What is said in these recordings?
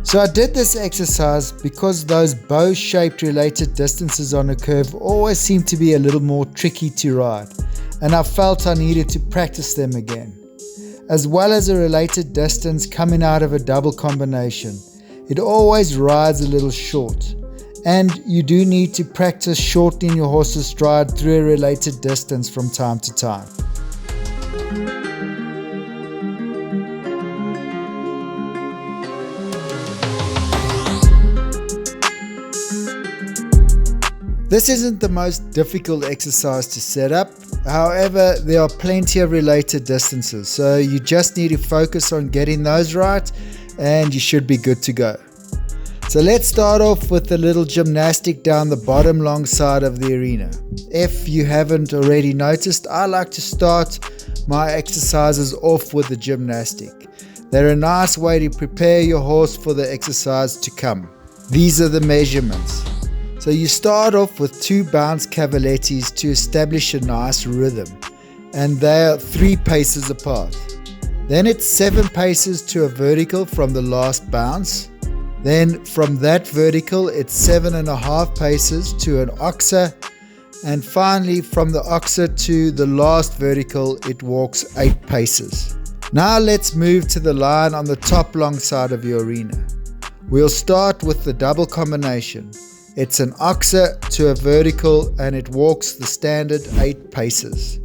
So I did this exercise because those bow-shaped related distances on a curve always seem to be a little more tricky to ride, and I felt I needed to practice them again. As well as a related distance coming out of a double combination, it always rides a little short, and you do need to practice shortening your horse's stride through a related distance from time to time. This isn't the most difficult exercise to set up, however there are plenty of related distances, so you just need to focus on getting those right and you should be good to go. So let's start off with a little gymnastic down the bottom long side of the arena. If you haven't already noticed, I like to start my exercises off with the gymnastic. They're a nice way to prepare your horse for the exercise to come. These are the measurements. So you start off with 2 bounce cavalettis to establish a nice rhythm, and they are 3 paces apart. Then it's 7 paces to a vertical from the last bounce. Then from that vertical it's 7.5 paces to an oxer, and finally from the oxer to the last vertical it walks 8 paces. Now let's move to the line on the top long side of your arena. We'll start with the double combination. It's an oxer to a vertical and it walks the standard 8 paces.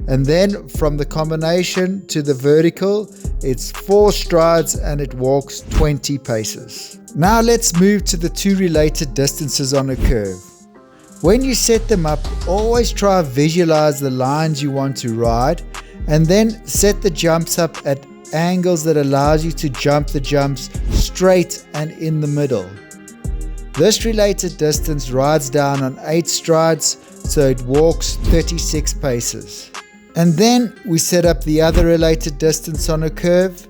And then from the combination to the vertical, it's 4 strides and it walks 20 paces. Now let's move to the 2 related distances on a curve. When you set them up, always try to visualize the lines you want to ride, and then set the jumps up at angles that allows you to jump the jumps straight and in the middle. This related distance rides down on 8 strides, so it walks 36 paces. And then we set up the other related distance on a curve.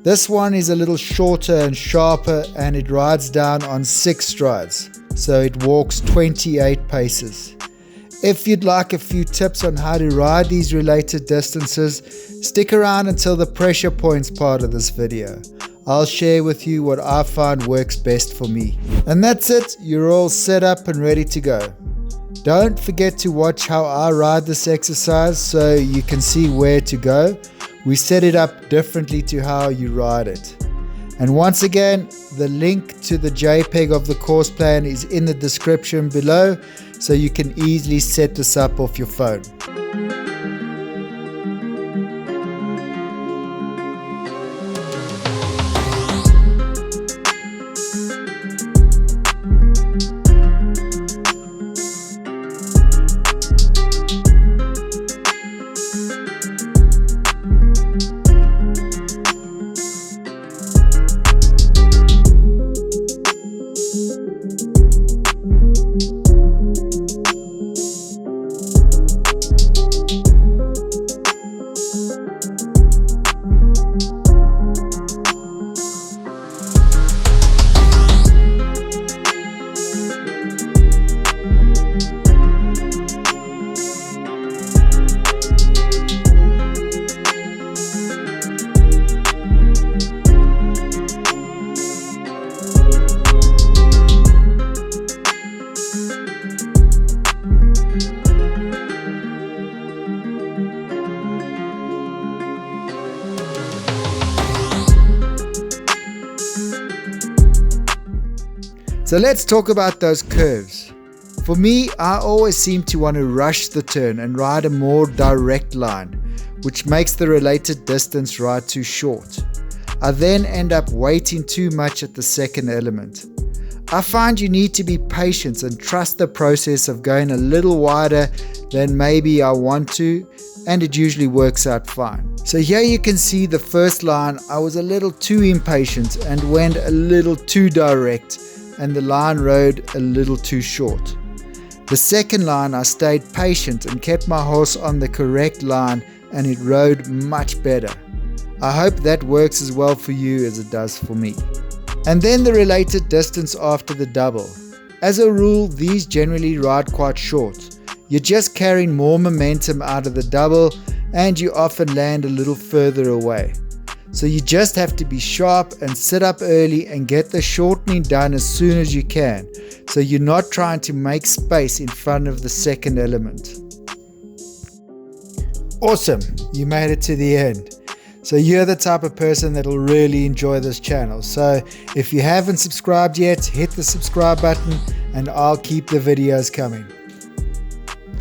This one is a little shorter and sharper and it rides down on 6 strides, so it walks 28 paces. If you'd like a few tips on how to ride these related distances, stick around until the pressure points part of this video. I'll share with you what I find works best for me. And that's it, you're all set up and ready to go. Don't forget to watch how I ride this exercise so you can see where to go. We set it up differently to how you ride it. And once again, the link to the JPEG of the course plan is in the description below, so you can easily set this up off your phone. So let's talk about those curves. For me, I always seem to want to rush the turn and ride a more direct line, which makes the related distance ride too short. I then end up waiting too much at the second element. I find you need to be patient and trust the process of going a little wider than maybe I want to, and it usually works out fine. So here you can see the first line, I was a little too impatient and went a little too direct, and the line rode a little too short. The second line I stayed patient and kept my horse on the correct line, and it rode much better. I hope that works as well for you as it does for me. And then the related distance after the double. As a rule, these generally ride quite short. You're just carrying more momentum out of the double and you often land a little further away. So you just have to be sharp and sit up early and get the shortening done as soon as you can. So you're not trying to make space in front of the second element. Awesome, you made it to the end. So you're the type of person that will really enjoy this channel. So if you haven't subscribed yet, hit the subscribe button and I'll keep the videos coming.